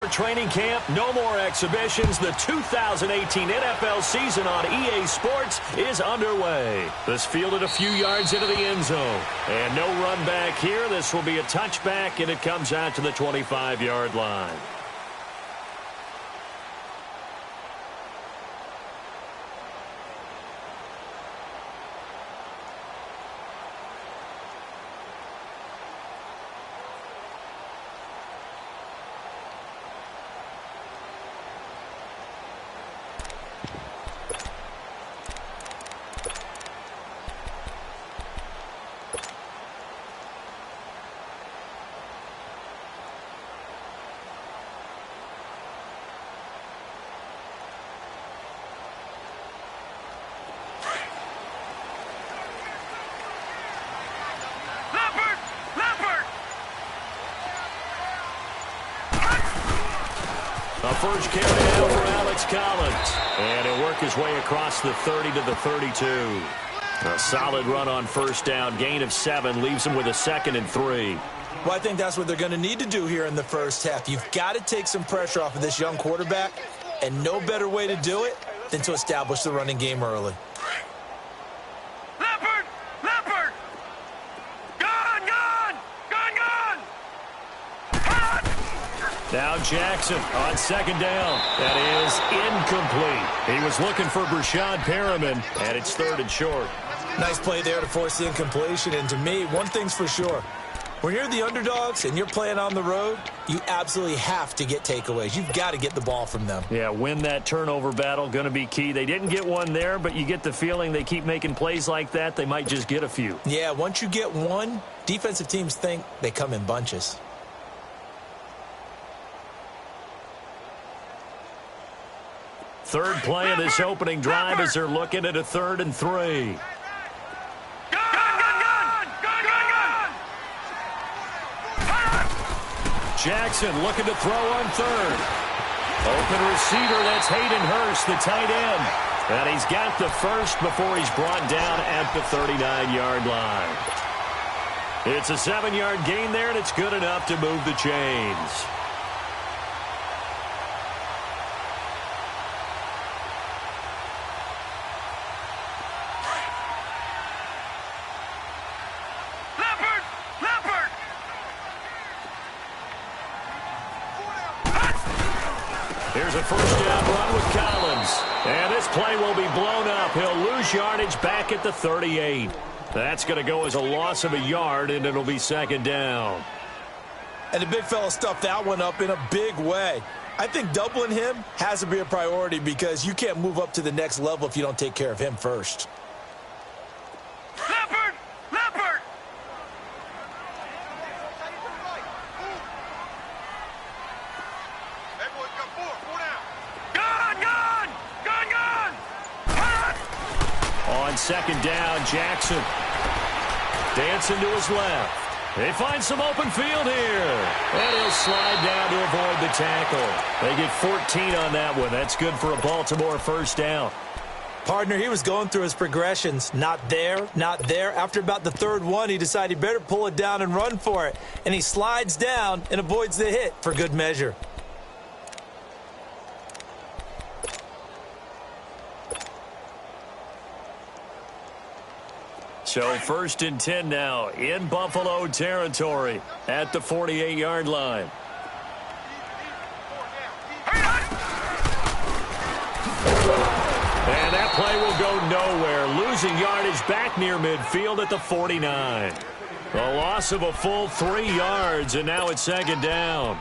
training camp, no more exhibitions. The 2018 NFL season on EA Sports is underway. This fielded a few yards into the end zone. And no run back here. This will be a touchback, and it comes out to the 25-yard line. A first carry out for Alex Collins. And he'll work his way across the 30 to the 32. A solid run on first down. Gain of 7 leaves him with a 2nd and 3. Well, I think that's what they're going to need to do here in the first half. You've got to take some pressure off of this young quarterback, and no better way to do it than to establish the running game early. Now Jackson on 2nd down. That is incomplete. He was looking for Brashad Perriman, and it's 3rd and short. Nice play there to force the incompletion. And to me, one thing's for sure. When you're the underdogs and you're playing on the road, you absolutely have to get takeaways. You've got to get the ball from them. Yeah, win that turnover battle, going to be key. They didn't get one there, but you get the feeling they keep making plays like that, they might just get a few. Yeah, once you get one, defensive teams think they come in bunches. Third play of this opening drive as they're looking at a 3rd and 3. Jackson looking to throw on 3rd. Open receiver, that's Hayden Hurst, the tight end. And he's got the first before he's brought down at the 39-yard line. It's a 7-yard gain there, and it's good enough to move the chains. Here's a first down run with Collins. And this play will be blown up. He'll lose yardage back at the 38. That's going to go as a loss of a yard, and it'll be 2nd down. And the big fella stuffed that one up in a big way. I think doubling him has to be a priority because you can't move up to the next level if you don't take care of him first. On 2nd down, Jackson dancing to his left. They find some open field here. And he'll slide down to avoid the tackle. They get 14 on that one. That's good for a Baltimore first down. Partner, he was going through his progressions. Not there, not there. After about the 3rd one, he decided he better pull it down and run for it. And he slides down and avoids the hit for good measure. So 1st and 10 now in Buffalo territory at the 48-yard line. And that play will go nowhere, losing yardage back near midfield at the 49. A loss of a full 3 yards, and now it's 2nd down.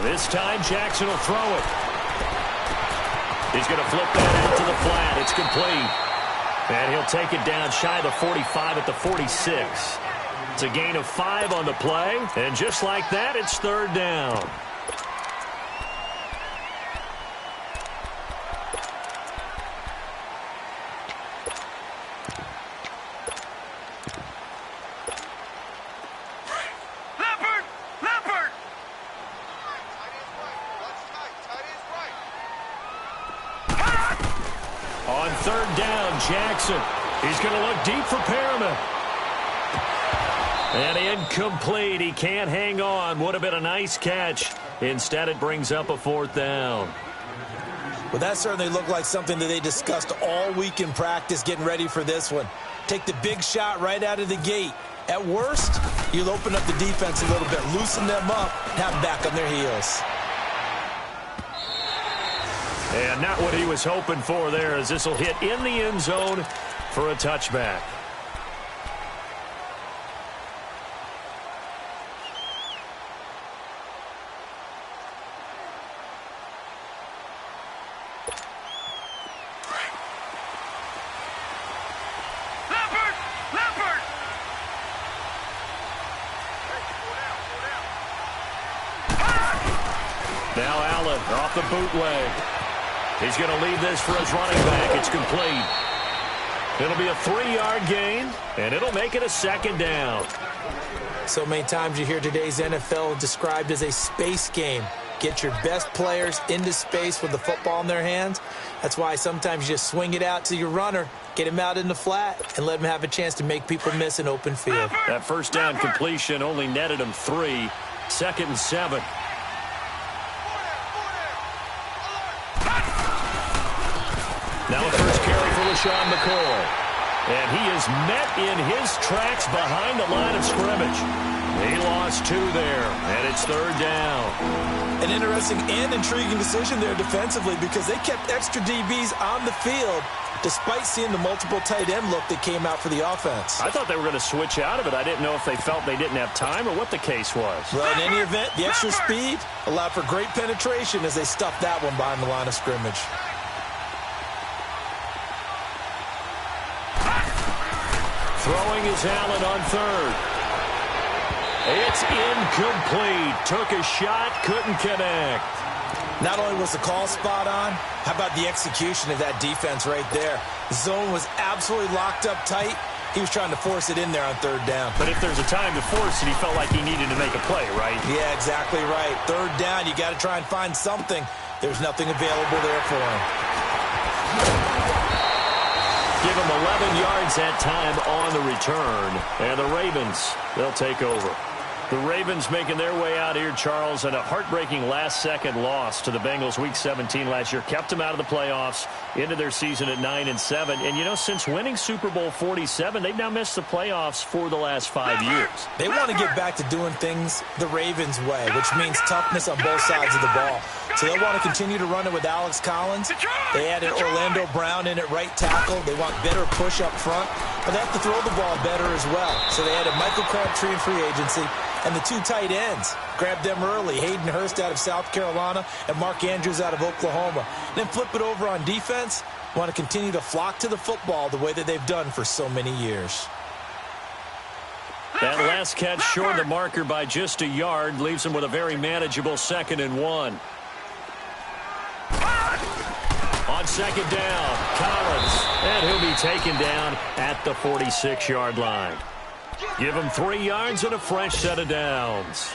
This time, Jackson will throw it. He's going to flip that out to the flat. It's complete. And he'll take it down shy of the 45 at the 46. It's a gain of 5 on the play. And just like that, it's third down. On third down, Jackson. He's going to look deep for Perriman. And incomplete. He can't hang on. Would have been a nice catch. Instead, it brings up a fourth down. Well, that certainly looked like something that they discussed all week in practice getting ready for this one. Take the big shot right out of the gate. At worst, you'll open up the defense a little bit, loosen them up, have them back on their heels. And not what he was hoping for there, as this will hit in the end zone for a touchback. Now Allen off the bootleg. He's going to leave this for his running back. It's complete. It'll be a 3-yard gain, and it'll make it a second down. So many times you hear today's NFL described as a space game. Get your best players into space with the football in their hands. That's why sometimes you just swing it out to your runner, get him out in the flat, and let him have a chance to make people miss an open field. That first down completion only netted him 3. 2nd and 7. Now the first carry for LaShawn McCoy. And he is met in his tracks behind the line of scrimmage. He lost 2 there, and it's third down. An interesting and intriguing decision there defensively because they kept extra DBs on the field despite seeing the multiple tight end look that came out for the offense. I thought they were going to switch out of it. I didn't know if they felt they didn't have time or what the case was. Well, in any event, the extra speed allowed for great penetration as they stuffed that one behind the line of scrimmage. Throwing is Allen on third. It's incomplete. Took a shot, couldn't connect. Not only was the call spot on, how about the execution of that defense right there? The zone was absolutely locked up tight. He was trying to force it in there on third down. But if there's a time to force it, he felt like he needed to make a play, right? Yeah, exactly right. Third down, you got to try and find something. There's nothing available there for him. Give him 11 yards that time on the return. And the Ravens, they'll take over. The Ravens making their way out here, Charles, and a heartbreaking last-second loss to the Bengals Week 17 last year. Kept them out of the playoffs into their season at 9-7. And, you know, since winning Super Bowl 47, they've now missed the playoffs for the last 5 years. They want to get back to doing things the Ravens way, which means toughness on both sides of the ball. So they'll want to continue to run it with Alex Collins. They added Orlando Brown in at right tackle. They want better push up front, but they have to throw the ball better as well. So they added Michael Crabtree in free agency. And the 2 tight ends, grabbed them early. Hayden Hurst out of South Carolina and Mark Andrews out of Oklahoma. Then flip it over on defense. Want to continue to flock to the football the way that they've done for so many years. That last catch short of the marker by just a yard leaves them with a very manageable 2nd and 1. On second down, Collins. And he'll be taken down at the 46-yard line. Give him 3 yards and a fresh set of downs.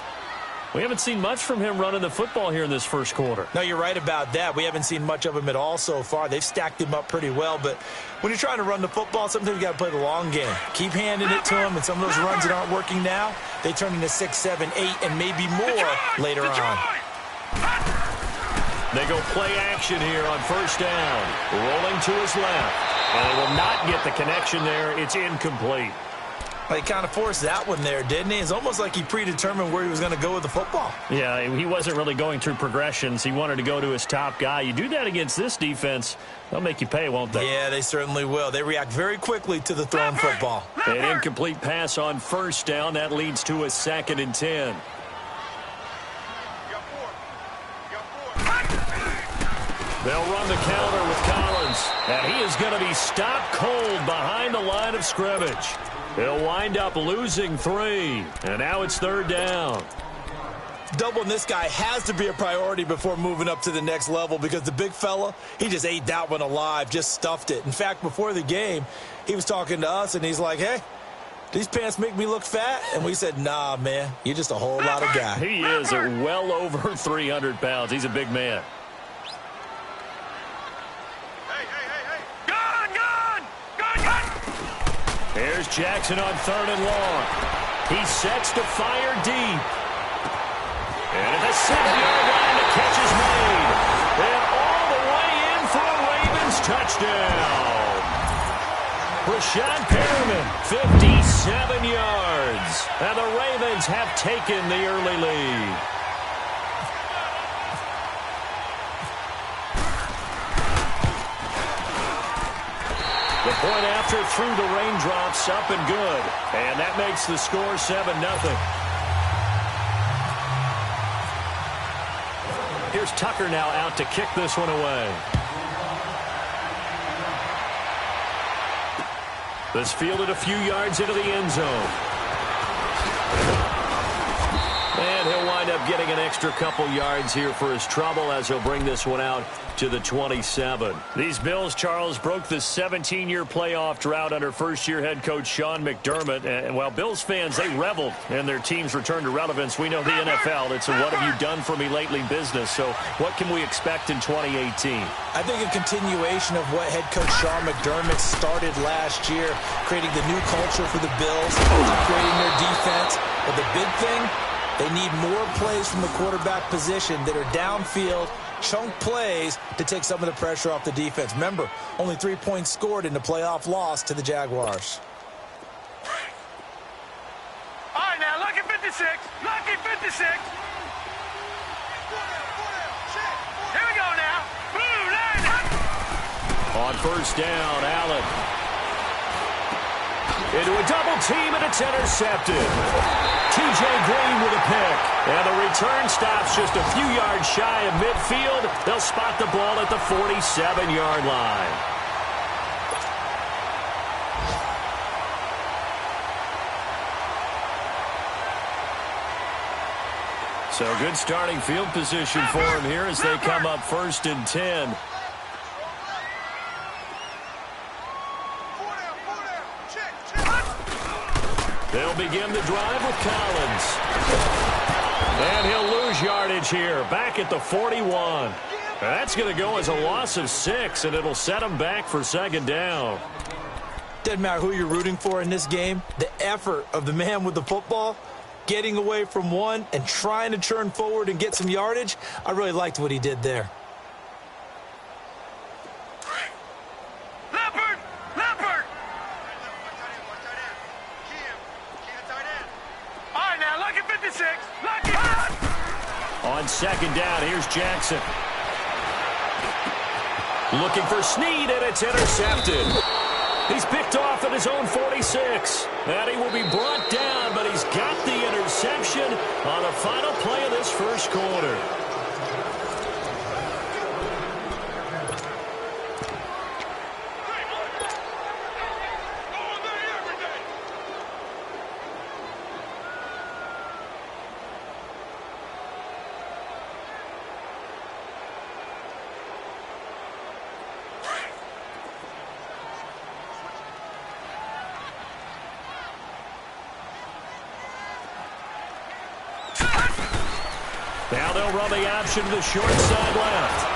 We haven't seen much from him running the football here in this first quarter. No, you're right about that. We haven't seen much of him at all so far. They've stacked him up pretty well, but when you're trying to run the football, sometimes you got to play the long game. Keep handing it to him, and some of those runs that aren't working now, they turn into 6, 7, 8, and maybe more later on. They go play action here on first down. Rolling to his left. And they will not get the connection there. It's incomplete. He kind of forced that one there, didn't he? It's almost like he predetermined where he was going to go with the football. Yeah, he wasn't really going through progressions. He wanted to go to his top guy. You do that against this defense, they'll make you pay, won't they? Yeah, they certainly will. They react very quickly to the thrown football. An incomplete pass on first down. That leads to a 2nd and 10. They'll run the counter with Collins. And he is going to be stopped cold behind the line of scrimmage. He'll wind up losing 3. And now it's 3rd down. Doubling this guy has to be a priority before moving up to the next level because the big fella, he just ate that one alive, just stuffed it. In fact, before the game, he was talking to us, and he's like, hey, these pants make me look fat? And we said, nah, man, you're just a whole lot of guy. He is at well over 300 pounds. He's a big man. Here's Jackson on 3rd and long. He sets to fire deep. And at the 7-yard line, the catch is made. And all the way in for a Ravens touchdown. Rashad Perriman, 57 yards. And the Ravens have taken the early lead. The point after through the raindrops, up and good. And that makes the score 7-0. Here's Tucker now out to kick this one away. This fielded a few yards into the end zone. And he'll wind up getting an extra couple yards here for his trouble as he'll bring this one out to the 27. These Bills, Charles, broke the 17-year playoff drought under first-year head coach Sean McDermott. And while Bills fans, they reveled in their team's return to relevance, we know the NFL, it's a what have you done for me lately business. So what can we expect in 2018? I think a continuation of what head coach Sean McDermott started last year, creating the new culture for the Bills, upgrading their defense. But the big thing, they need more plays from the quarterback position that are downfield, chunk plays to take some of the pressure off the defense. Remember, only 3 points scored in the playoff loss to the Jaguars. All right, now, lucky 56. Lucky 56. Here we go now. On 1st down, Allen. Into a double team, and it's intercepted. T.J. Green with a pick. And the return stops just a few yards shy of midfield. They'll spot the ball at the 47-yard line. So good starting field position for him here as they come up 1st and 10. They'll begin the drive with Collins. And he'll lose yardage here, back at the 41. That's going to go as a loss of 6, and it'll set him back for 2nd down. Doesn't matter who you're rooting for in this game, the effort of the man with the football, getting away from one and trying to turn forward and get some yardage, I really liked what he did there. On 2nd down, here's Jackson. Looking for Snead, and it's intercepted. He's picked off at his own 46. And he will be brought down, but he's got the interception on the final play of this 1st quarter. Now they'll run the option to the short side left.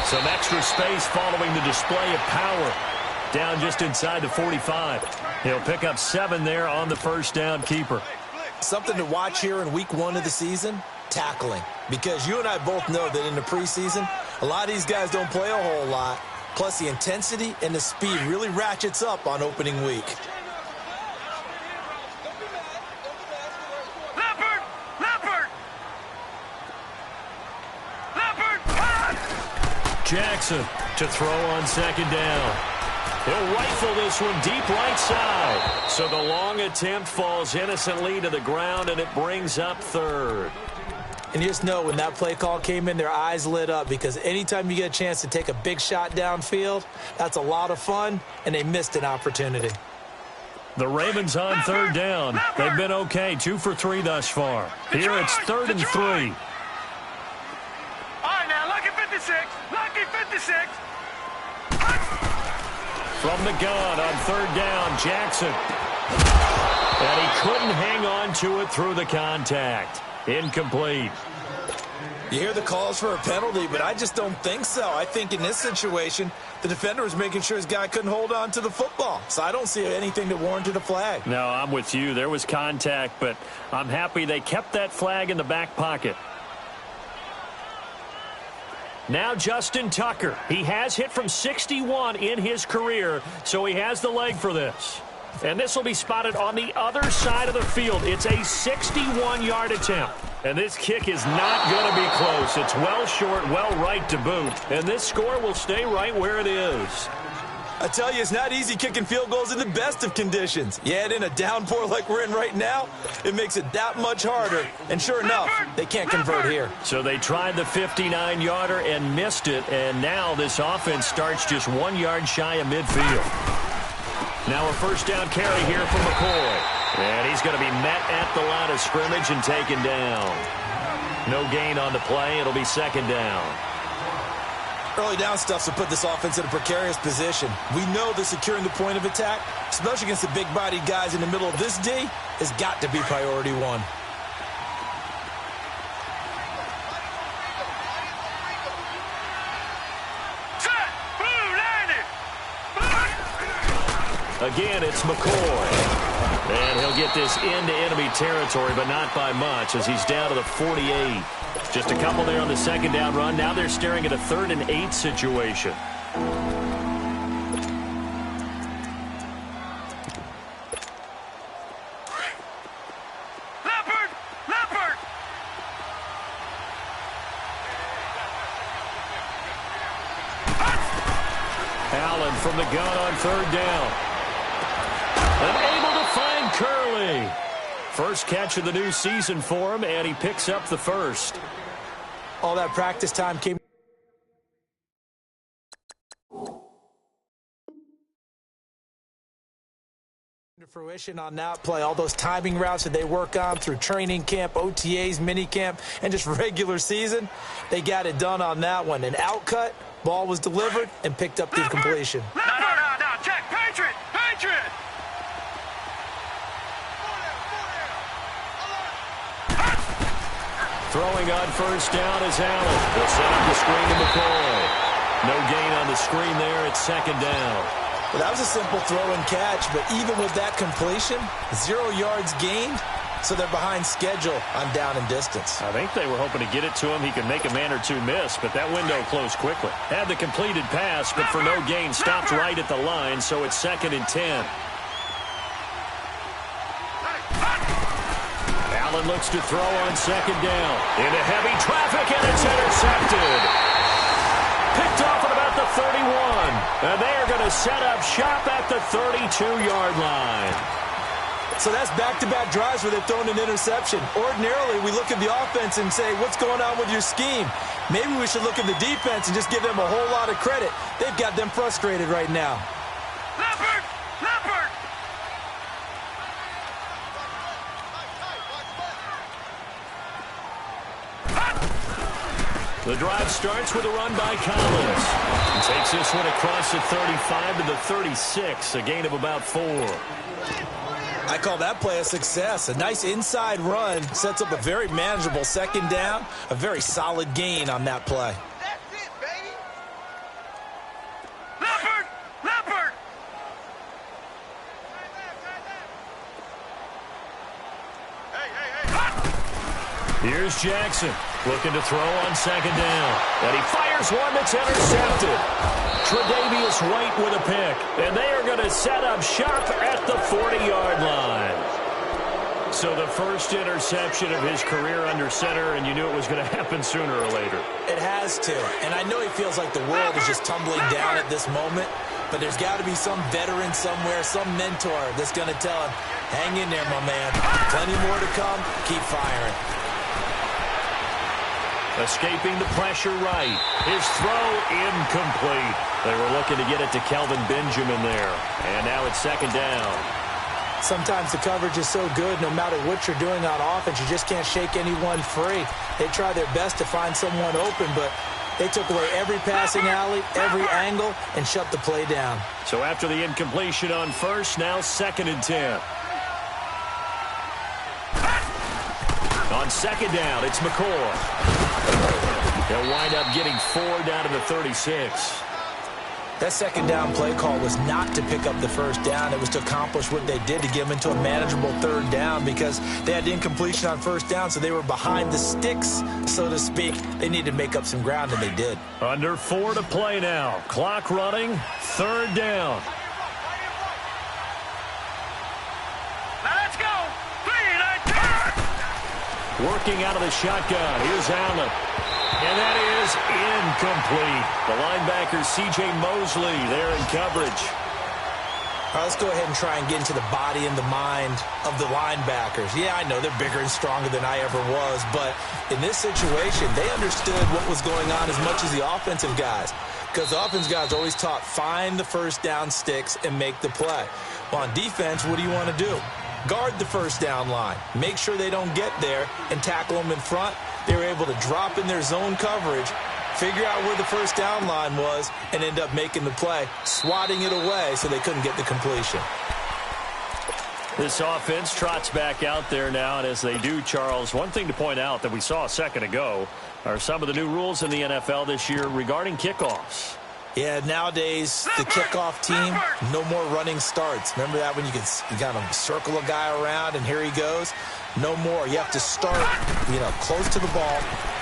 Some extra space following the display of power. Down just inside the 45. He'll pick up 7 there on the 1st down keeper. Something to watch here in week 1 of the season, tackling. Because you and I both know that in the preseason, a lot of these guys don't play a whole lot. Plus the intensity and the speed really ratchets up on opening week. Jackson to throw on 2nd down. He'll rifle this one deep right side. So the long attempt falls innocently to the ground, and it brings up 3rd. And you just know when that play call came in, their eyes lit up, because anytime you get a chance to take a big shot downfield, that's a lot of fun, and they missed an opportunity. The Ravens on third down. They've been okay, 2 for 3 thus far. Here it's 3rd and 3. All right, now, lucky 56. Lucky 56. From the gun on third down, Jackson. And he couldn't hang on to it through the contact. Incomplete. You hear the calls for a penalty, but I just don't think so. I think in this situation, the defender was making sure his guy couldn't hold on to the football. So I don't see anything that warranted a flag. No, I'm with you. There was contact, but I'm happy they kept that flag in the back pocket. Now Justin Tucker. He has hit from 61 in his career, so he has the leg for this. And this will be spotted on the other side of the field. It's a 61-yard attempt. And this kick is not going to be close. It's well short, well right to boot. And this score will stay right where it is. I tell you, it's not easy kicking field goals in the best of conditions. You add in a downpour like we're in right now, it makes it that much harder. And sure enough, they can't convert here. So they tried the 59-yarder and missed it. And now this offense starts just 1 yard shy of midfield. Now a first down carry here from McCoy. And he's going to be met at the line of scrimmage and taken down. No gain on the play. It'll be second down. Early down stuff to put this offense in a precarious position. We know that securing the point of attack, especially against the big-bodied guys in the middle of this D, has got to be priority one. Again, it's McCoy. And he'll get this into enemy territory, but not by much, as he's down to the 48. Just a couple there on the second down run. Now they're staring at a 3rd and 8 situation. Leopard! Allen from the gun on third down. Unable to find Curley. First catch of the new season for him, and he picks up the first. All that practice time came to fruition on that play. All those timing routes that they work on through training camp, OTAs, minicamp, and just regular season, they got it done on that one. An outcut, ball was delivered, and picked up the completion. No, check, Patriot! Throwing on first down is Allen. They'll set up the screen to McCoy. No gain on the screen there. It's second down. Well, that was a simple throw and catch, but even with that completion, 0 yards gained, so they're behind schedule on down and distance. I think they were hoping to get it to him. He could make a man or two miss, but that window closed quickly. Had the completed pass, but for no gain, stopped right at the line, so it's 2nd and 10. Allen looks to throw on second down. Into heavy traffic, and it's intercepted. Picked off at about the 31. And they are going to set up shop at the 32-yard line. So that's back-to-back drives where they've thrown an interception. Ordinarily, we look at the offense and say, what's going on with your scheme? Maybe we should look at the defense and just give them a whole lot of credit. They've got them frustrated right now. Leopard! The drive starts with a run by Collins. He takes this one across the 35 to the 36, a gain of about 4. I call that play a success. A nice inside run sets up a very manageable second down, a very solid gain on that play. That's it, baby! Leopard! Here's Jackson looking to throw on second down. And he fires one that's intercepted. Tre'Davious White with a pick. And they are going to set up shop at the 40-yard line. So the first interception of his career under center, and you knew it was going to happen sooner or later. It has to. And I know he feels like the world is just tumbling down at this moment. But there's got to be some veteran somewhere, some mentor that's going to tell him, hang in there, my man. Plenty more to come. Keep firing. Escaping the pressure right. His throw incomplete. They were looking to get it to Kelvin Benjamin there. And now it's second down. Sometimes the coverage is so good, no matter what you're doing on offense, you just can't shake anyone free. They try their best to find someone open, but they took away every passing alley, every angle, and shut the play down. So after the incompletion on first, now 2nd and 10. On second down, it's McCoy. They'll wind up getting 4 down to the 36. That second down play call was not to pick up the first down. It was to accomplish what they did, to get them into a manageable 3rd down, because they had incompletion on first down, so they were behind the sticks, so to speak. They needed to make up some ground, and they did. Under 4 to play now. Clock running, 3rd down. Now let's go. 3, 9, 10. Working out of the shotgun. Here's Allen. And that is incomplete. The linebacker, C.J. Mosley, there in coverage. All right, let's go ahead and try and get into the body and the mind of the linebackers. Yeah, I know they're bigger and stronger than I ever was, but in this situation, they understood what was going on as much as the offensive guys, because the offensive guys always taught, find the first down sticks and make the play. Well, on defense, what do you want to do? Guard the first down line. Make sure they don't get there and tackle them in front. They were able to drop in their zone coverage, figure out where the first down line was, and end up making the play, swatting it away so they couldn't get the completion. This offense trots back out there now, and as they do, Charles, one thing to point out that we saw a second ago are some of the new rules in the NFL this year regarding kickoffs. Yeah, nowadays, the kickoff team, no more running starts. Remember that when you got to circle a guy around and here he goes? No more. You have to start, close to the ball,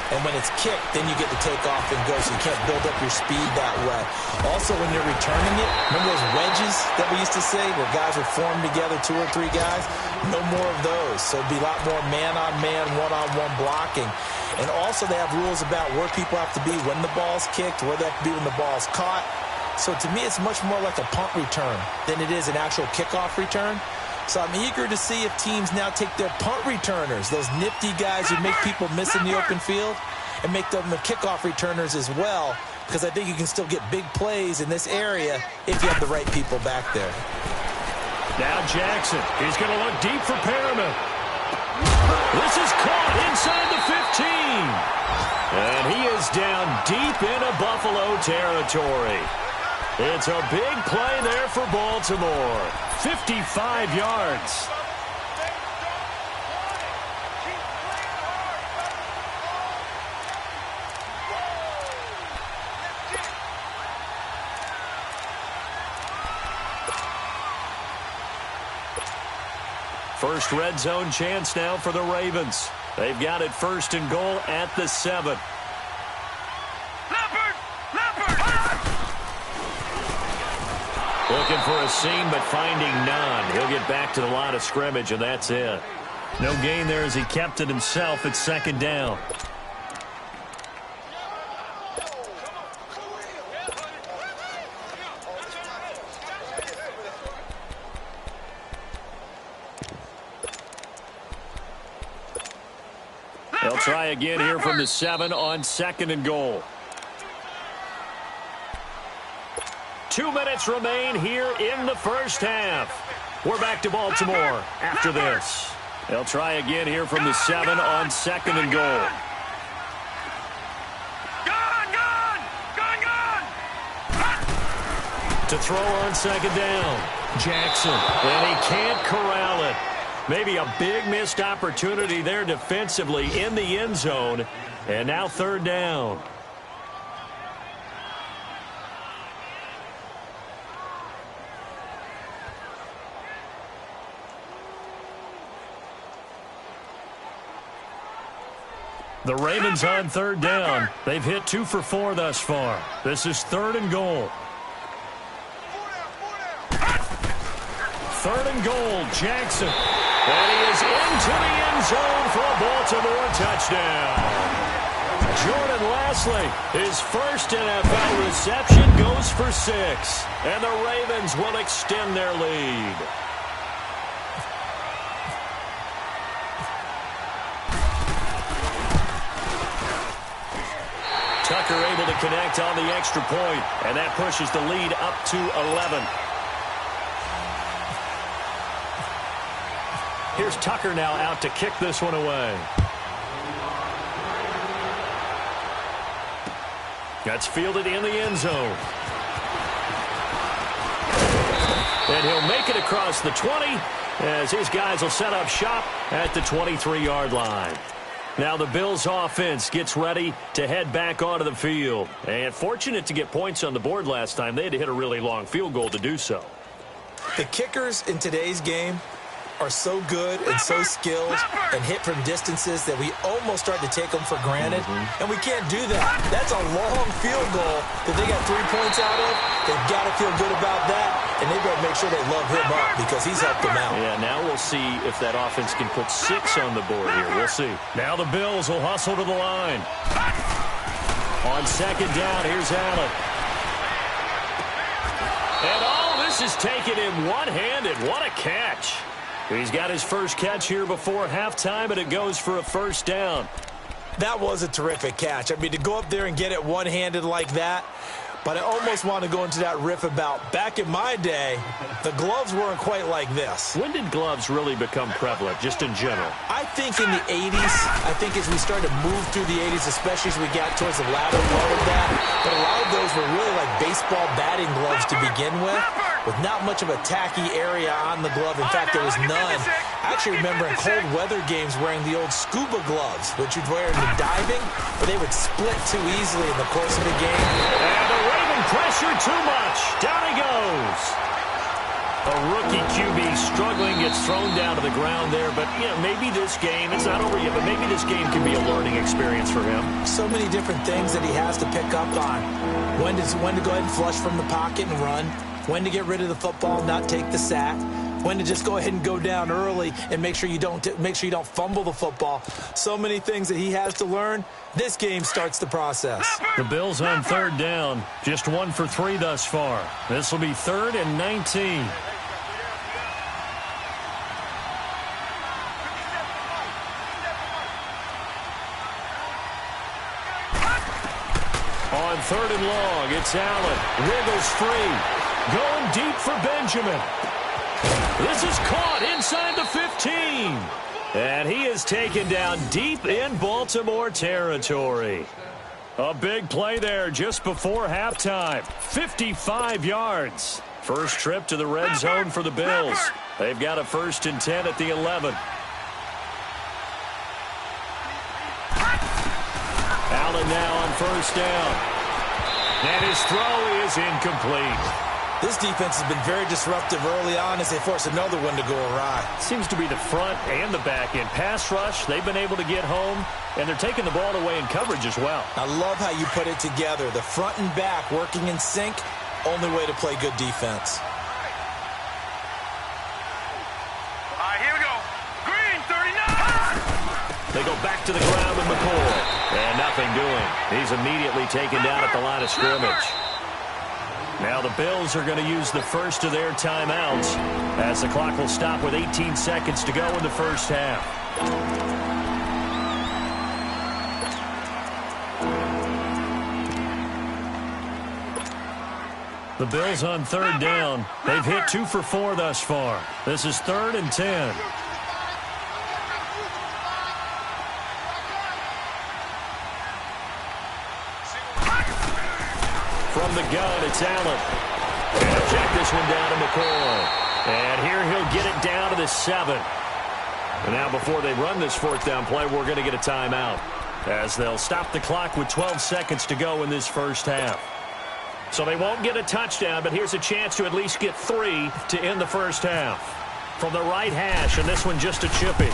and when it's kicked, then you get to take off and go, so you can't build up your speed that way. Also, when you're returning it, remember those wedges that we used to say where guys would form together, 2 or 3 guys? No more of those. So it'd be a lot more man-on-man, one-on-one blocking. And also they have rules about where people have to be when the ball's kicked, where they have to be when the ball's caught. So to me, it's much more like a punt return than it is an actual kickoff return. So I'm eager to see if teams now take their punt returners, those nifty guys who make people miss in the open field, and make them the kickoff returners as well, because I think you can still get big plays in this area if you have the right people back there. Now Jackson. He's going to look deep for Perriman. This is caught inside the 15. And he is down deep into Buffalo territory. It's a big play there for Baltimore. 55 yards. First red zone chance now for the Ravens. They've got it 1st and goal at the 7. Looking for a seam, but finding none. He'll get back to the line of scrimmage, and that's it. No gain there as he kept it himself at 2nd down. They'll try again here from the 7 on 2nd and goal. 2 minutes remain here in the first half. We're back to Baltimore after this. They'll try again here from the 7 on 2nd and goal. To throw on 2nd down. Jackson. And he can't corral it. Maybe a big missed opportunity there defensively in the end zone. And now 3rd down. The Ravens on 3rd down. They've hit 2 for 4 thus far. This is 3rd and goal. 3rd and goal, Jackson. And he is into the end zone for a Baltimore touchdown. Jordan Lasley, his first NFL reception, goes for 6. And the Ravens will extend their lead. connect on the extra point, and that pushes the lead up to 11. Here's Tucker now out to kick this one away. That's fielded in the end zone. And he'll make it across the 20 as his guys will set up shop at the 23-yard line. Now the Bills offense gets ready to head back onto the field. And fortunate to get points on the board last time. They had to hit a really long field goal to do so. The kickers in today's game are so good and so skilled and hit from distances that we almost start to take them for granted. And we can't do that. That's a long field goal that they got 3 points out of. They've got to feel good about that, and they've got to make sure they love him up because he's helped them out. Yeah, now we'll see if that offense can put 6 on the board here. We'll see. Now the Bills will hustle to the line. On second down, here's Allen. And all this is taken in one-handed. What a catch. He's got his first catch here before halftime, and it goes for a first down. That was a terrific catch. I mean, to go up there and get it one-handed like that, but I almost want to go into that riff about back in my day, the gloves weren't quite like this. When did gloves really become prevalent, just in general? I think in the 80s. I think as we started to move through the 80s, especially as we got towards the latter part of that. But a lot of those were really like baseball batting gloves to begin with not much of a tacky area on the glove. In fact, there was none. I actually remember in cold weather games wearing the old scuba gloves, which you'd wear in the diving, but they would split too easily in the course of the game. And the Raven pressure too much. Down he goes. A rookie QB struggling, gets thrown down to the ground there. But, you know, maybe this game, it's not over yet, but maybe this game can be a learning experience for him. So many different things that he has to pick up on. When to go ahead and flush from the pocket and run. When to get rid of the football and not take the sack. When to just go ahead and go down early and make sure you don't fumble the football. So many things that he has to learn. This game starts the process. The Bills on third down. Just 1 for 3 thus far. This will be 3rd and 19. On 3rd and long, it's Allen. Wiggles free. Going deep for Benjamin. This is caught inside the 15. And he is taken down deep in Baltimore territory. A big play there just before halftime. 55 yards. First trip to the red zone for the Bills. They've got a 1st and 10 at the 11. Allen now on 1st down. And his throw is incomplete. This defense has been very disruptive early on as they force another one to go awry. Seems to be the front and the back end. Pass rush, they've been able to get home, and they're taking the ball away in coverage as well. I love how you put it together. The front and back working in sync, only way to play good defense. All right, here we go. Green, 39. They go back to the ground with McCoy. And nothing doing. He's immediately taken down at the line of scrimmage. Now the Bills are going to use the first of their timeouts as the clock will stop with 18 seconds to go in the first half. The Bills on 3rd down. They've hit 2 for 4 thus far. This is 3rd and 10. From the gun, it's Allen. And check this one down to McCoy. And here he'll get it down to the 7. And now before they run this 4th down play, we're going to get a timeout as they'll stop the clock with 12 seconds to go in this first half. So they won't get a touchdown, but here's a chance to at least get 3 to end the first half. From the right hash, and this one just a chippy.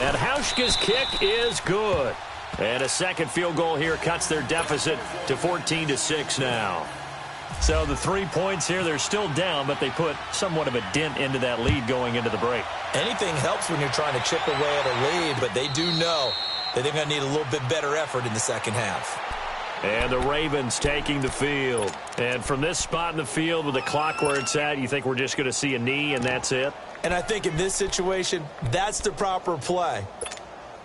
And Hauschka's kick is good. And a second field goal here cuts their deficit to 14-6 now. So the 3 points here, they're still down, but they put somewhat of a dent into that lead going into the break. Anything helps when you're trying to chip away at a lead, but they do know that they're going to need a little bit better effort in the second half. And the Ravens taking the field. And from this spot in the field with the clock where it's at, you think we're just going to see a knee and that's it? And I think in this situation, that's the proper play.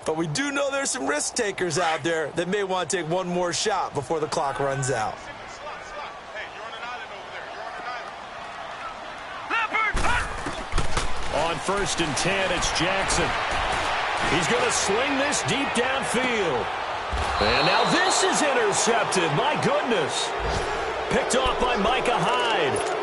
But we do know there's some risk takers out there that may want to take one more shot before the clock runs out. On 1st and 10, it's Jackson. He's going to sling this deep downfield. And now this is intercepted. My goodness. Picked off by Micah Hyde.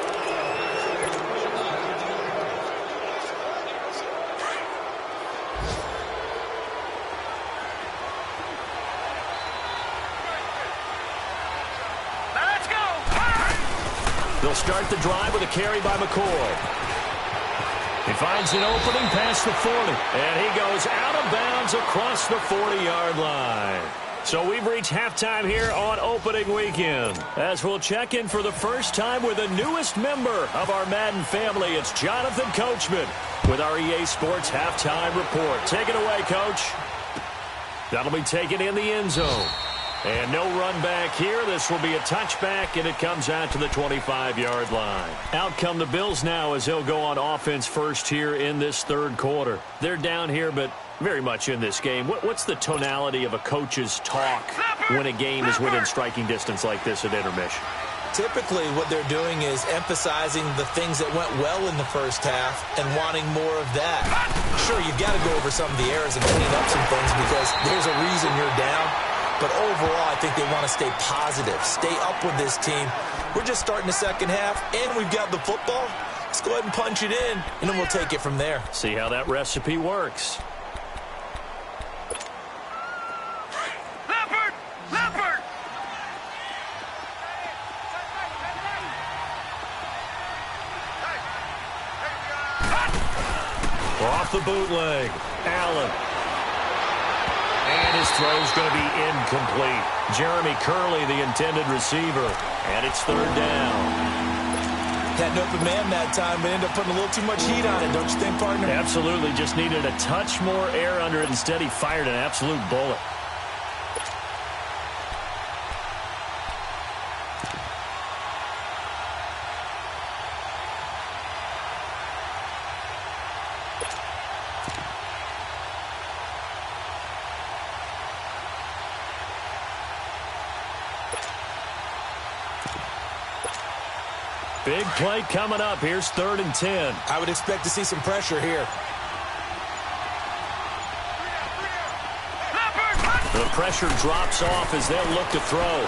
Let's go. They'll start the drive with a carry by McCoy. He finds an opening past the 40, and he goes out of bounds across the 40-yard line. So we've reached halftime here on opening weekend. As we'll check in for the first time with the newest member of our Madden family, it's Jonathan Coachman with our EA Sports Halftime Report. Take it away, Coach. That'll be taken in the end zone. And no run back here. This will be a touchback, and it comes out to the 25-yard line. Out come the Bills now as they'll go on offense first here in this third quarter. They're down here, but very much in this game. What's the tonality of a coach's talk when a game is within striking distance like this at intermission? Typically, what they're doing is emphasizing the things that went well in the first half and wanting more of that. Sure, you've got to go over some of the errors and clean up some things because there's a reason you're down. But overall, I think they want to stay positive, stay up with this team. We're just starting the second half, and we've got the football. Let's go ahead and punch it in, and then we'll take it from there. See how that recipe works. Leopard! Off the bootleg, Allen. And his throw's going to be incomplete. Jeremy Curley, the intended receiver. And it's third down. Had an open man that time, but ended up putting a little too much heat on it, don't you think, partner? Absolutely. Just needed a touch more air under it. Instead, he fired an absolute bullet. Big play coming up. Here's 3rd and 10. I would expect to see some pressure here. The pressure drops off as they'll look to throw.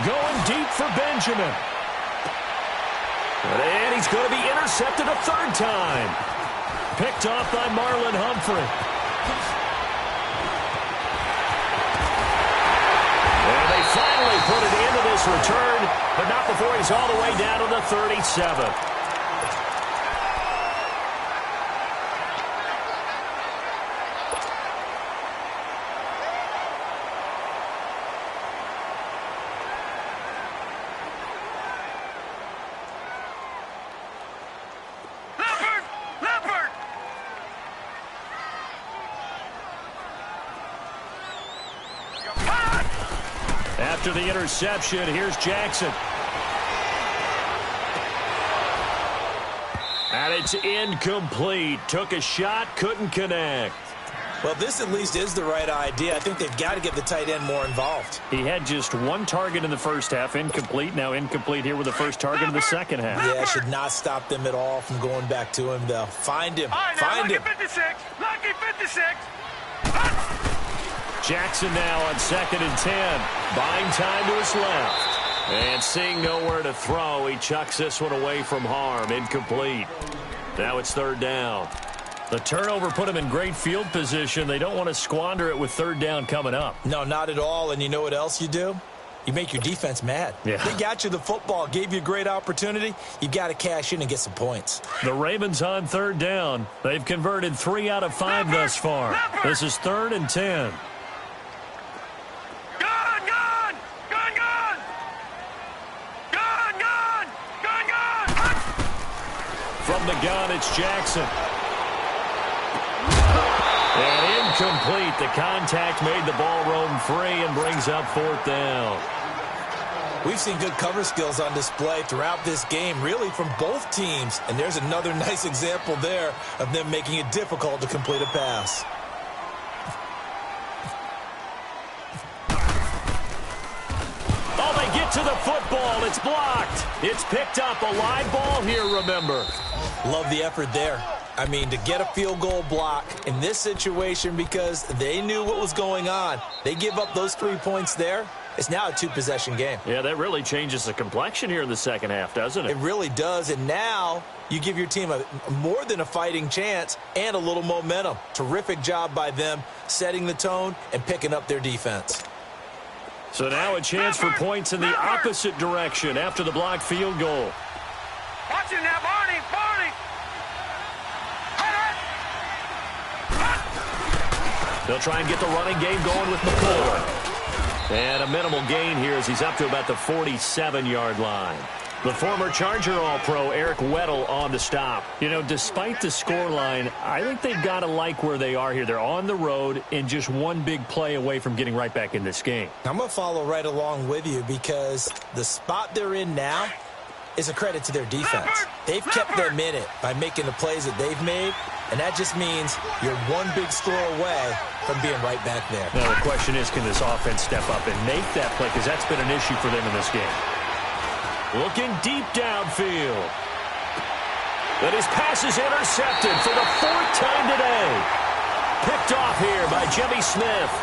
Going deep for Benjamin. And he's going to be intercepted a 3rd time. Picked off by Marlon Humphrey. And they finally put it into this return, but not before he's all the way down to the 37. After the interception, here's Jackson. And it's incomplete. Took a shot, couldn't connect. Well, this at least is the right idea. I think they've got to get the tight end more involved. He had just 1 target in the first half, incomplete. Now incomplete here with the first target in the second half. Yeah, should not stop them at all from going back to him, though. Find him. Find him. Lucky 56. Lucky 56. Jackson now on 2nd and 10. Buying time to his left. And seeing nowhere to throw, he chucks this one away from harm. Incomplete. Now it's 3rd down. The turnover put him in great field position. They don't want to squander it with 3rd down coming up. No, not at all. And you know what else you do? You make your defense mad. Yeah. They got you the football, gave you a great opportunity. You got to cash in and get some points. The Ravens on 3rd down. They've converted 3 out of 5 thus far. This is 3rd and 10. From the gun, it's Jackson. And incomplete. The contact made the ball roam free and brings up 4th down. We've seen good cover skills on display throughout this game, really from both teams. And there's another nice example there of them making it difficult to complete a pass. to the football. It's blocked. It's picked up. A live ball here, remember. Love the effort there. I mean, to get a field goal block in this situation because they knew what was going on. They give up those 3 points there. It's now a 2-possession game. Yeah, that really changes the complexion here in the second half, doesn't it? It really does, and now you give your team more than a fighting chance and a little momentum. Terrific job by them setting the tone and picking up their defense. So now a chance for points in the opposite direction after the blocked field goal. Watch it now, Barney. They'll try and get the running game going with McCoy. And a minimal gain here as he's up to about the 47-yard line. The former Charger All-Pro Eric Weddle on the stop. You know, despite the scoreline, I think they've got to like where they are here. They're on the road and just one big play away from getting right back in this game. I'm going to follow right along with you because the spot they're in now is a credit to their defense. They've kept them in it by making the plays that they've made, and that just means you're one big score away from being right back there. Now the question is, can this offense step up and make that play? Because that's been an issue for them in this game. Looking deep downfield. But his pass is intercepted for the 4th time today. Picked off here by Jimmy Smith.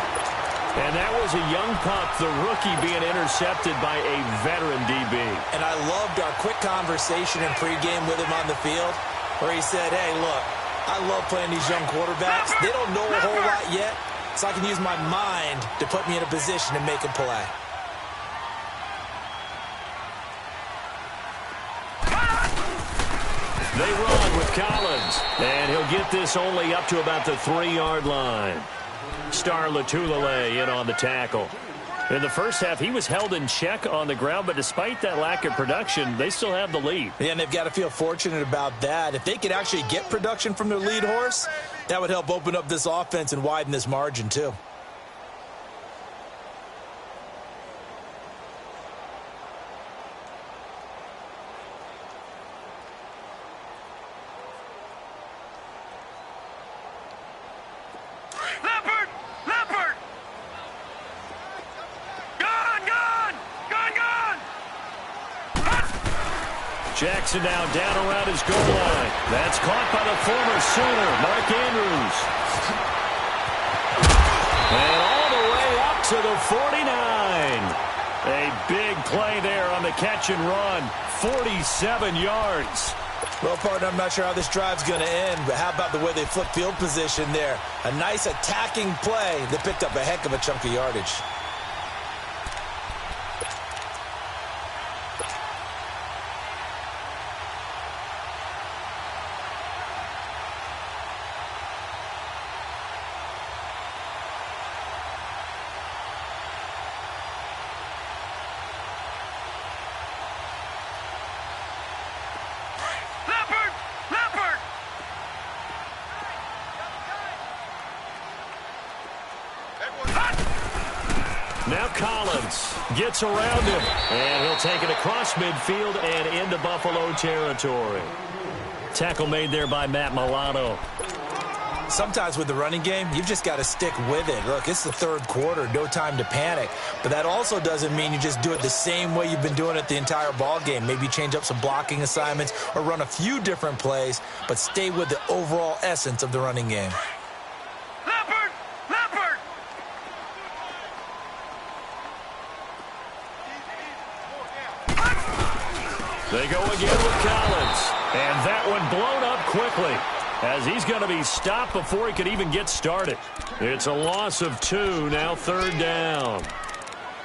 And that was a young pup, the rookie, being intercepted by a veteran DB. And I loved our quick conversation in pregame with him on the field where he said, hey, look, I love playing these young quarterbacks. They don't know a whole lot yet, so I can use my mind to put me in a position to make a play. They run with Collins, and he'll get this only up to about the 3-yard line. Star Latulele in on the tackle. In the first half, he was held in check on the ground, but despite that lack of production, they still have the lead. Yeah, and they've got to feel fortunate about that. If they could actually get production from their lead horse, that would help open up this offense and widen this margin too. Jackson now down around his goal line. That's caught by the former Sooner, Mark Andrews. And all the way up to the 49. A big play there on the catch and run. 47 yards. Well, partner, I'm not sure how this drive's going to end, but how about the way they flip field position there? A nice attacking play that picked up a heck of a chunk of yardage. Now Collins gets around him, and he'll take it across midfield and into Buffalo territory. Tackle made there by Matt Milano. Sometimes with the running game, you've just got to stick with it. Look, it's the third quarter, no time to panic. But that also doesn't mean you just do it the same way you've been doing it the entire ball game. Maybe change up some blocking assignments or run a few different plays, but stay with the overall essence of the running game. They go again with Collins. And that one blown up quickly as he's going to be stopped before he could even get started. It's a loss of 2, now 3rd down.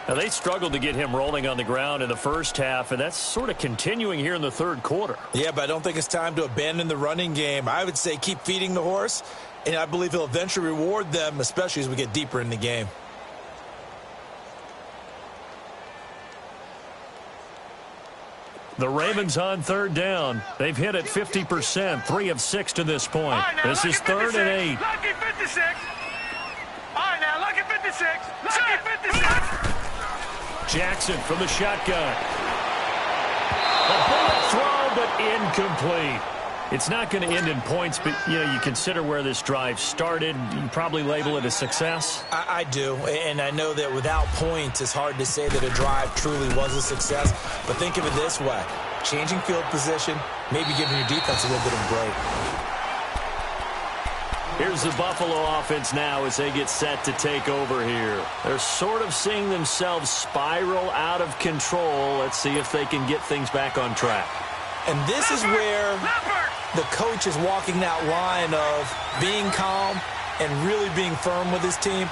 Now, they struggled to get him rolling on the ground in the first half, and that's sort of continuing here in the third quarter. Yeah, but I don't think it's time to abandon the running game. I would say keep feeding the horse, and I believe he'll eventually reward them, especially as we get deeper in the game. The Ravens on 3rd down. They've hit it 50%, 3 of 6 to this point. This is 3rd and 8. Lucky 56. All right, now, lucky 56. Lucky 56. Jackson from the shotgun. A bullet throw, but incomplete. It's not going to end in points, but, you consider where this drive started. You probably label it a success. I do, and I know that without points, it's hard to say that a drive truly was a success. But think of it this way. Changing field position, maybe giving your defense a little bit of a break. Here's the Buffalo offense now as they get set to take over here. They're sort of seeing themselves spiral out of control. Let's see if they can get things back on track. And this is where the coach is walking that line of being calm and really being firm with his team.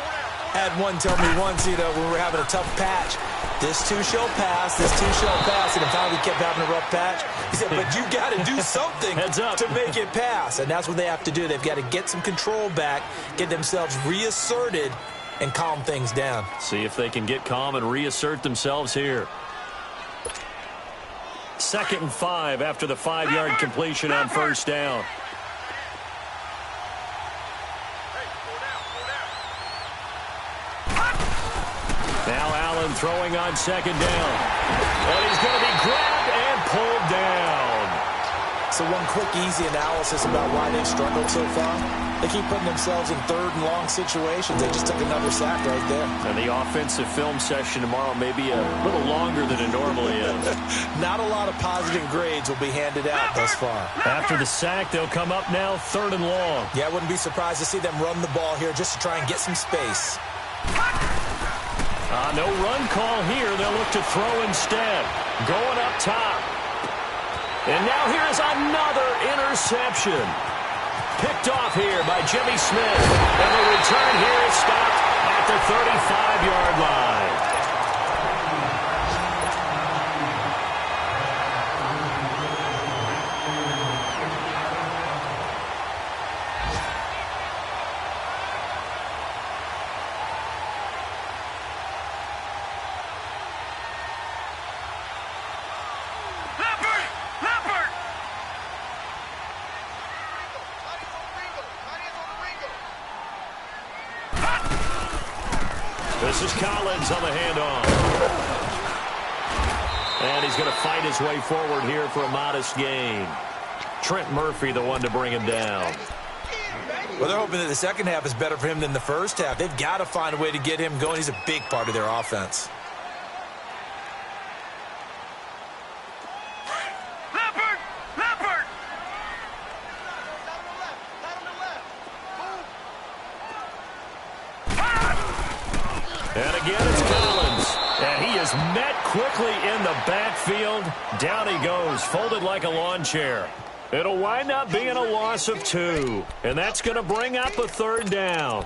I had one tell me once, when we were having a tough patch, this too shall pass, this too shall pass, and finally we kept having a rough patch. He said, but you got to do something to make it pass, and that's what they have to do. They've got to get some control back, get themselves reasserted, and calm things down. See if they can get calm and reassert themselves here. 2nd and 5 after the 5-yard completion on first down. Now Allen throwing on 2nd down. And he's going to be grabbed and pulled down. So one quick, easy analysis about why they've struggled so far. They keep putting themselves in 3rd and long situations. They just took another sack right there. And the offensive film session tomorrow may be a little longer than it normally is. Not a lot of positive grades will be handed out thus far. After the sack, they'll come up now 3rd and long. Yeah, I wouldn't be surprised to see them run the ball here just to try and get some space. No run call here. They'll look to throw instead. Going up top. And now here's another interception. Picked off here by Jimmy Smith. And the return here is stopped at the 35-yard line. This is Collins on the handoff. And he's going to fight his way forward here for a modest gain. Trent Murphy, the one to bring him down. Well, they're hoping that the second half is better for him than the first half. They've got to find a way to get him going. He's a big part of their offense. And again, it's Collins. And he is met quickly in the backfield. Down he goes, folded like a lawn chair. It'll wind up being a loss of 2. And that's going to bring up a 3rd down.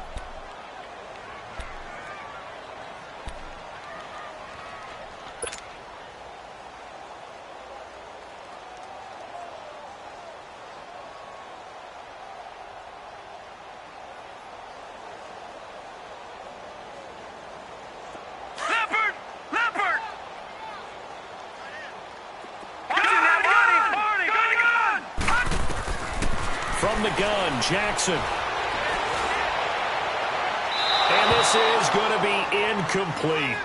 From the gun, Jackson. And this is going to be incomplete.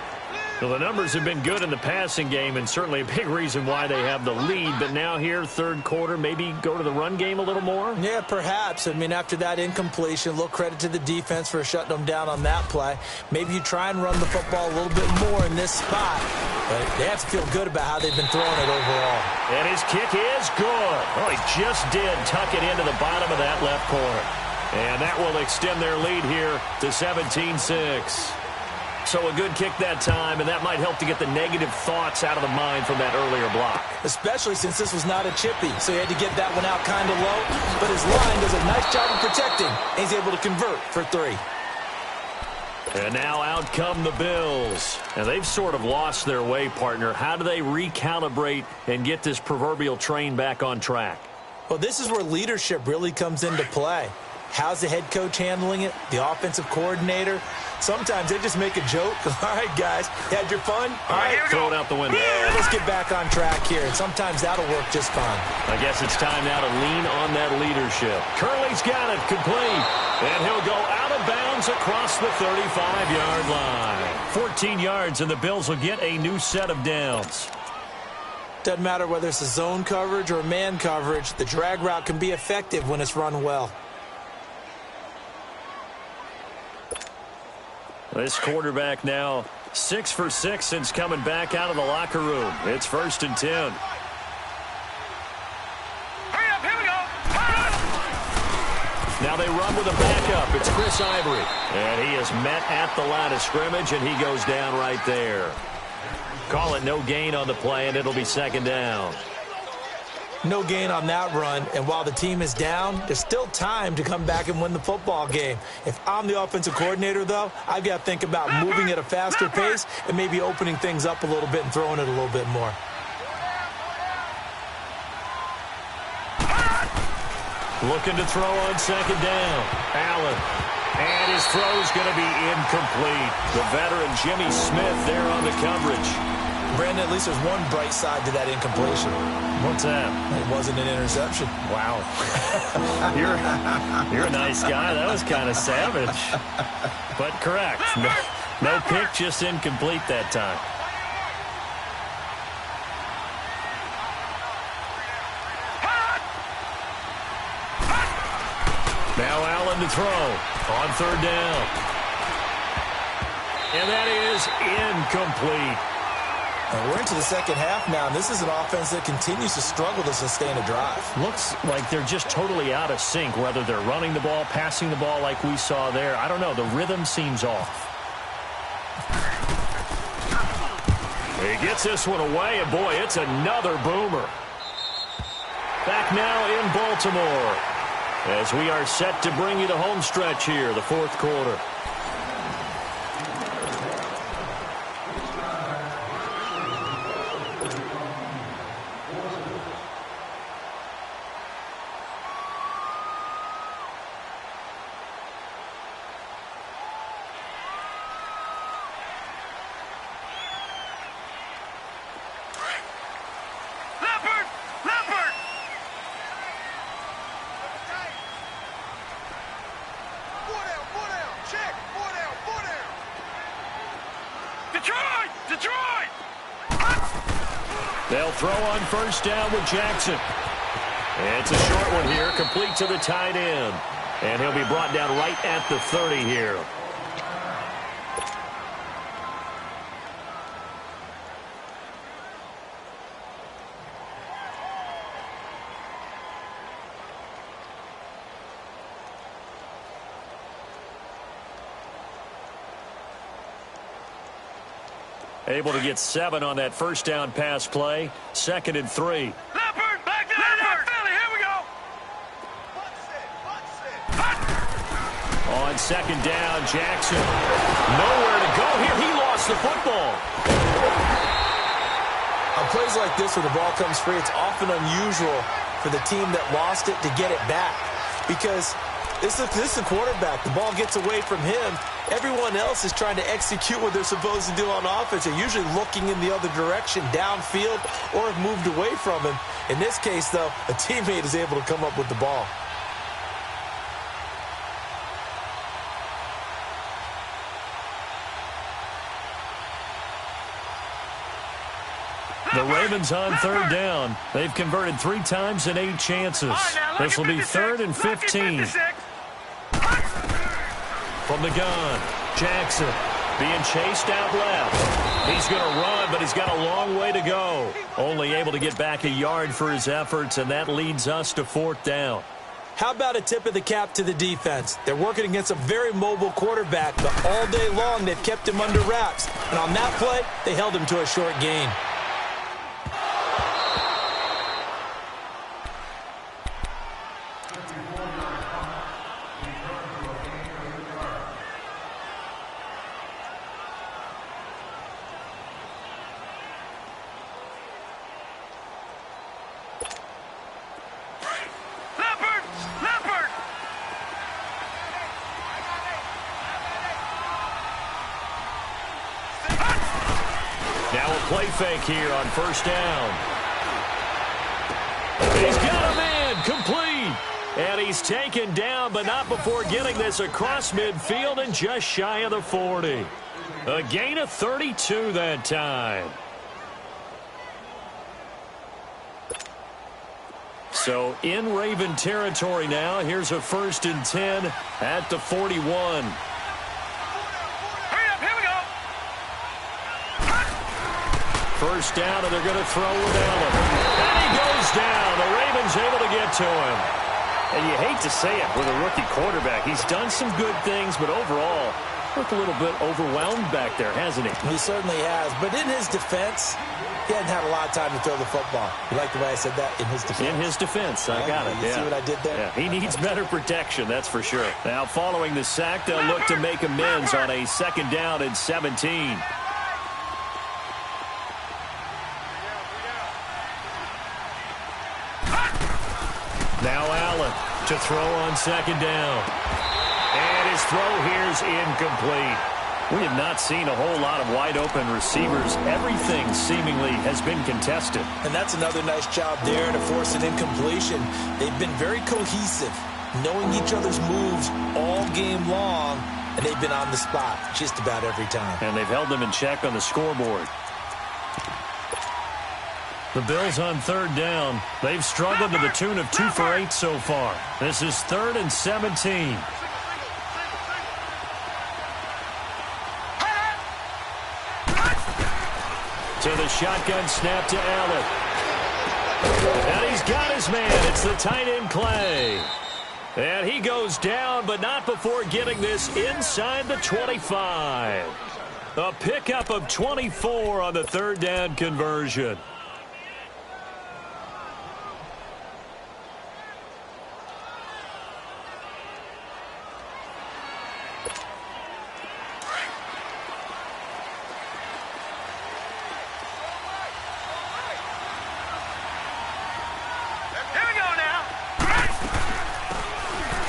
Well, the numbers have been good in the passing game, and certainly a big reason why they have the lead. But now here, 3rd quarter, maybe go to the run game a little more? Yeah, perhaps. I mean, after that incompletion, a little credit to the defense for shutting them down on that play. Maybe you try and run the football a little bit more in this spot. But they have to feel good about how they've been throwing it overall. And his kick is good. Oh, he just did tuck it into the bottom of that left corner. And that will extend their lead here to 17-6. So a good kick that time, and that might help to get the negative thoughts out of the mind from that earlier block. Especially since this was not a chippy, so he had to get that one out kind of low. But his line does a nice job of protecting, and he's able to convert for 3. And now out come the Bills. And they've sort of lost their way, partner. How do they recalibrate and get this proverbial train back on track? Well, this is where leadership really comes into play. How's the head coach handling it? The offensive coordinator? Sometimes they just make a joke. All right, guys, had your fun? All right, throw it out the window. Yeah, let's get back on track here. And sometimes that'll work just fine. I guess it's time now to lean on that leadership. Curley's got it complete. And he'll go out of bounds across the 35-yard line. 14 yards, and the Bills will get a new set of downs. Doesn't matter whether it's a zone coverage or man coverage, the drag route can be effective when it's run well. This quarterback now 6 for 6 since coming back out of the locker room. It's 1st and 10. Hurry up, here we go. Now they run with a backup. It's Chris Ivory. And he is met at the line of scrimmage, and he goes down right there. Call it no gain on the play, and it'll be 2nd down. No gain on that run, and while the team is down, there's still time to come back and win the football game. If I'm the offensive coordinator, though, I've got to think about moving at a faster pace and maybe opening things up a little bit and throwing it a little bit more. Looking to throw on 2nd down. Allen. And his throw's going to be incomplete. The veteran Jimmy Smith there on the coverage. Brandon, at least there's one bright side to that incompletion. What's that? It wasn't an interception. Wow. You're a nice guy. That was kind of savage. But correct. No pick, just incomplete that time. Now Allen to throw on 3rd down. And that is incomplete. And we're into the second half now, and this is an offense that continues to struggle to sustain a drive. Looks like they're just totally out of sync, whether they're running the ball, passing the ball like we saw there. I don't know. The rhythm seems off. He gets this one away, and boy, it's another boomer. Back now in Baltimore as we are set to bring you the home stretch here, the 4th quarter. They'll throw on 1st down with Jackson. It's a short one here, complete to the tight end. And he'll be brought down right at the 30 here. Able to get 7 on that 1st down pass play. 2nd and 3. Leopard, back to Leopard. Here we go. On 2nd down, Jackson. Nowhere to go here. He lost the football. On plays like this where the ball comes free, it's often unusual for the team that lost it to get it back. Because this is the quarterback. The ball gets away from him. Everyone else is trying to execute what they're supposed to do on offense. They're usually looking in the other direction, downfield, or have moved away from him. In this case, though, a teammate is able to come up with the ball. The Ravens on 3rd down. They've converted 3 times in 8 chances. This will be 3rd and 15. From the gun, Jackson being chased out left. He's going to run, but he's got a long way to go. Only able to get back a yard for his efforts, and that leads us to 4th down. How about a tip of the cap to the defense? They're working against a very mobile quarterback, but all day long they've kept him under wraps. And on that play, they held him to a short gain. Play fake here on 1st down. He's got a man complete. And he's taken down, but not before getting this across midfield and just shy of the 40. A gain of 32 that time. So in Raven territory now. Here's a 1st and 10 at the 41. Hurry up, here we go. First down, and they're going to throw with Allen. And he goes down. The Ravens able to get to him. And you hate to say it with a rookie quarterback. He's done some good things, but overall, looked a little bit overwhelmed back there, hasn't he? He certainly has. But in his defense, he hadn't had a lot of time to throw the football. You like the way I said that? In his defense. In his defense. I got it. You see what I did there? Yeah, he needs better protection, that's for sure. Now, following the sack, they'll look to make amends on a 2nd down and 17. Now Allen to throw on 2nd down. And his throw here's incomplete. We have not seen a whole lot of wide-open receivers. Everything seemingly has been contested. And that's another nice job there to force an incompletion. They've been very cohesive, knowing each other's moves all game long, and they've been on the spot just about every time. And they've held them in check on the scoreboard. The Bills on 3rd down. They've struggled to the tune of 2 for 8 so far. This is 3rd and 17. To the shotgun snap to Allen. And he's got his man. It's the tight end Clay. And he goes down, but not before getting this inside the 25. A pickup of 24 on the 3rd down conversion.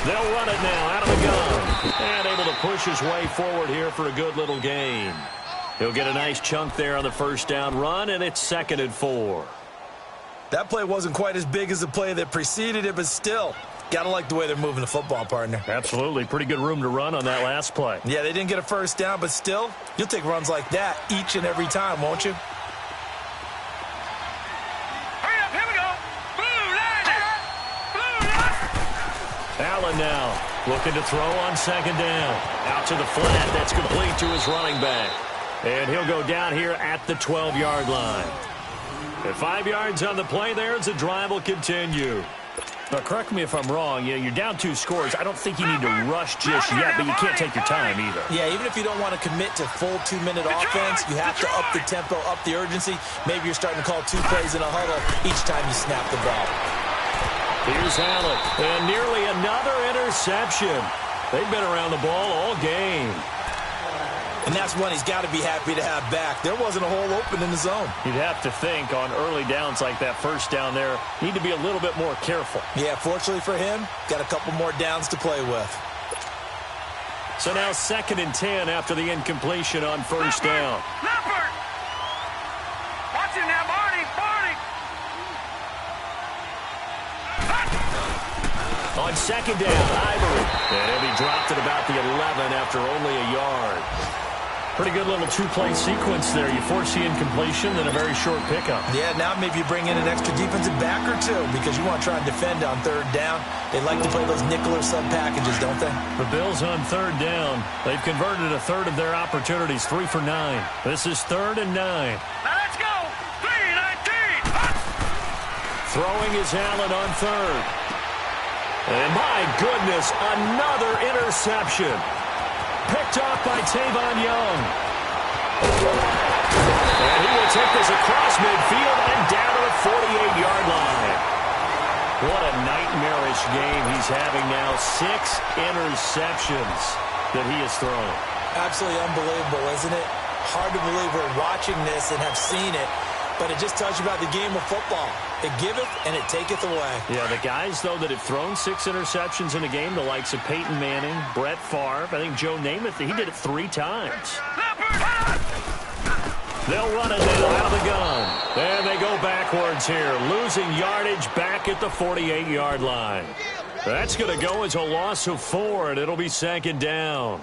They'll run it now out of the gun. And able to push his way forward here for a good little gain. He'll get a nice chunk there on the 1st down run, and it's 2nd and 4. That play wasn't quite as big as the play that preceded it, but still, gotta like the way they're moving the football, partner. Absolutely. Pretty good room to run on that last play. Yeah, they didn't get a 1st down, but still, you'll take runs like that each and every time, won't you? Allen now looking to throw on 2nd down. Out to the flat. That's complete to his running back. And he'll go down here at the 12-yard line. At 5 yards on the play there as the drive will continue. Now, correct me if I'm wrong. You're down 2 scores. I don't think you need to rush just yet, but you can't take your time either. Yeah, even if you don't want to commit to full 2-minute offense, you have to up the tempo, up the urgency. Maybe you're starting to call 2 plays in a huddle each time you snap the ball. Here's Allen, and nearly another interception. They've been around the ball all game. And that's one he's got to be happy to have back. There wasn't a hole open in the zone. You'd have to think on early downs like that 1st down there, need to be a little bit more careful. Yeah, fortunately for him, got a couple more downs to play with. So now 2nd and 10 after the incompletion on 1st down. Leopard! Watch him now, Barney! On 2nd down, Ivory. And he'll be dropped at about the 11 after only a yard. Pretty good little 2-play sequence there. You force the incompletion, then a very short pickup. Yeah, now maybe you bring in an extra defensive back or 2 because you want to try and defend on 3rd down. They like to play those nickel or sub packages, don't they? The Bills on 3rd down. They've converted a third of their opportunities, 3 for 9. This is 3rd and 9. Now let's go! 3-19! Throwing is Allen on 3rd. And my goodness, another interception. Picked off by Tavon Young. And he will take this across midfield and down to the 48-yard line. What a nightmarish game he's having now. 6 interceptions that he has thrown. Absolutely unbelievable, isn't it? Hard to believe we're watching this and have seen it. But it just tells you about the game of football. It giveth and it taketh away. Yeah, the guys, though, that have thrown 6 interceptions in a game, the likes of Peyton Manning, Brett Favre, I think Joe Namath, he did it 3 times. They'll run it now out of the gun. And they go backwards here, losing yardage back at the 48-yard line. That's going to go as a loss of 4, and it'll be 2nd down.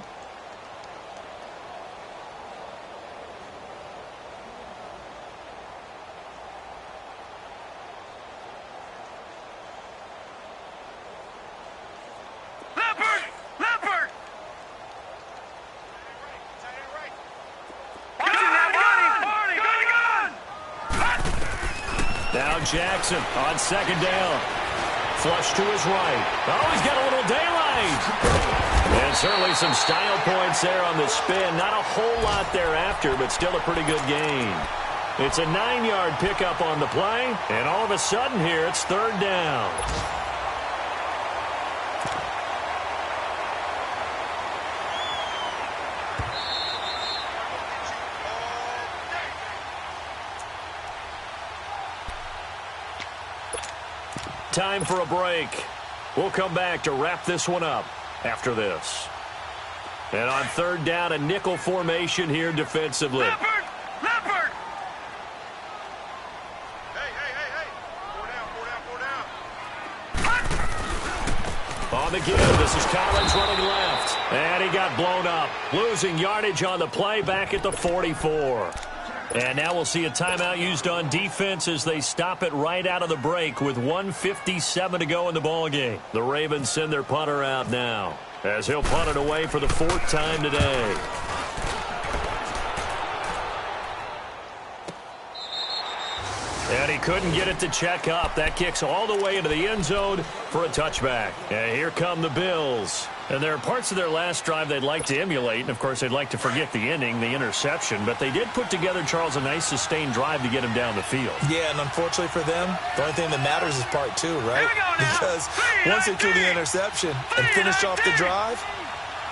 on Jackson on second down. Flush to his right. Oh, he's got a little daylight. And certainly some style points there on the spin. Not a whole lot thereafter, but still a pretty good gain. It's a 9-yard pickup on the play, and all of a sudden here it's third down. Time for a break. We'll come back to wrap this one up after this. And on third down, a nickel formation here defensively. Leopard! Leopard! Hey. 4 down. On the give, this is Collins running left. And he got blown up. Losing yardage on the play back at the 44. And now we'll see a timeout used on defense as they stop it right out of the break with 1:57 to go in the ballgame. The Ravens send their punter out now as he'll punt it away for the 4th time today. And he couldn't get it to check up. That kicks all the way into the end zone for a touchback. And here come the Bills. And there are parts of their last drive they'd like to emulate. And, of course, they'd like to forget the ending, the interception. But they did put together, Charles, a nice sustained drive to get him down the field. Yeah, and unfortunately for them, the only thing that matters is part 2, right? Because once they threw the interception and finished off the drive,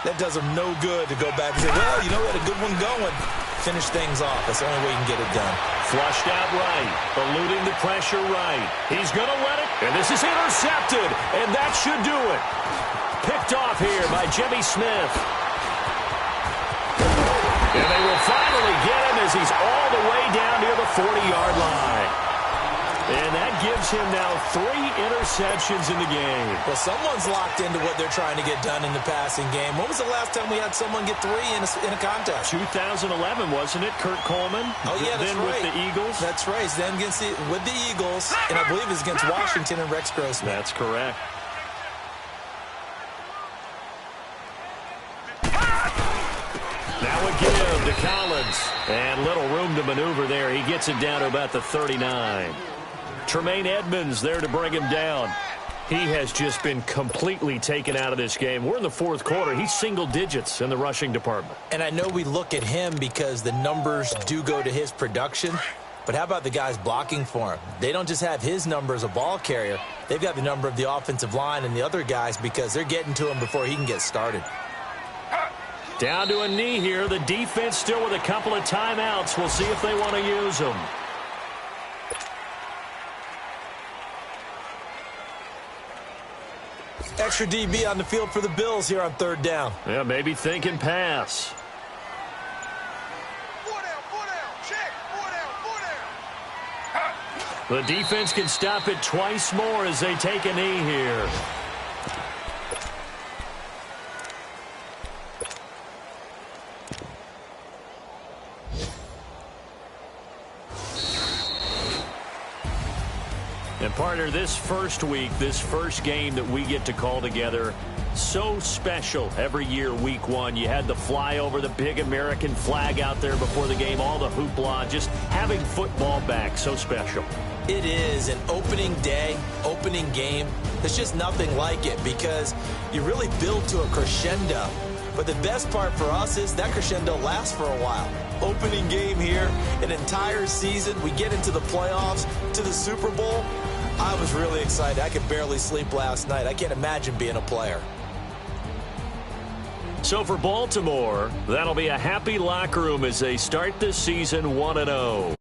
that does them no good to go back and say, well, you know, we had a good one going. Finish things off. That's the only way you can get it done. Flushed out right, eluding the pressure right. He's going to let it, and this is intercepted, and that should do it. Picked off here by Jimmy Smith. And they will finally get him as he's all the way down near the 40-yard line. And that gives him now 3 interceptions in the game. Well, someone's locked into what they're trying to get done in the passing game. When was the last time we had someone get 3 in a contest? 2011, wasn't it? Kurt Coleman? Oh, yeah, that's then right. With the Eagles? That's right. Then with the Eagles, and I believe it's against Washington and Rex Grossman. That's correct. Now a give to Collins. And little room to maneuver there. He gets it down to about the 39. Tremaine Edmonds there to bring him down. He has just been completely taken out of this game. We're in the 4th quarter. He's single digits in the rushing department. And I know we look at him because the numbers do go to his production. But how about the guys blocking for him? They don't just have his number as a ball carrier. They've got the number of the offensive line and the other guys because they're getting to him before he can get started. Down to a knee here. The defense still with a couple of timeouts. We'll see if they want to use them. Extra DB on the field for the Bills here on third down. Yeah, maybe thinking pass. 4 down. Check. 4 down. The defense can stop it twice more as they take a knee here. And, partner, this first week, this first game that we get to call together, so special every year, week 1. You had the flyover, the big American flag out there before the game, all the hoopla, just having football back, so special. It is an opening day, opening game. There's just nothing like it because you really build to a crescendo. But the best part for us is that crescendo lasts for a while. Opening game here, an entire season. We get into the playoffs, to the Super Bowl. I was really excited. I could barely sleep last night. I can't imagine being a player. So for Baltimore, that'll be a happy locker room as they start this season 1-0.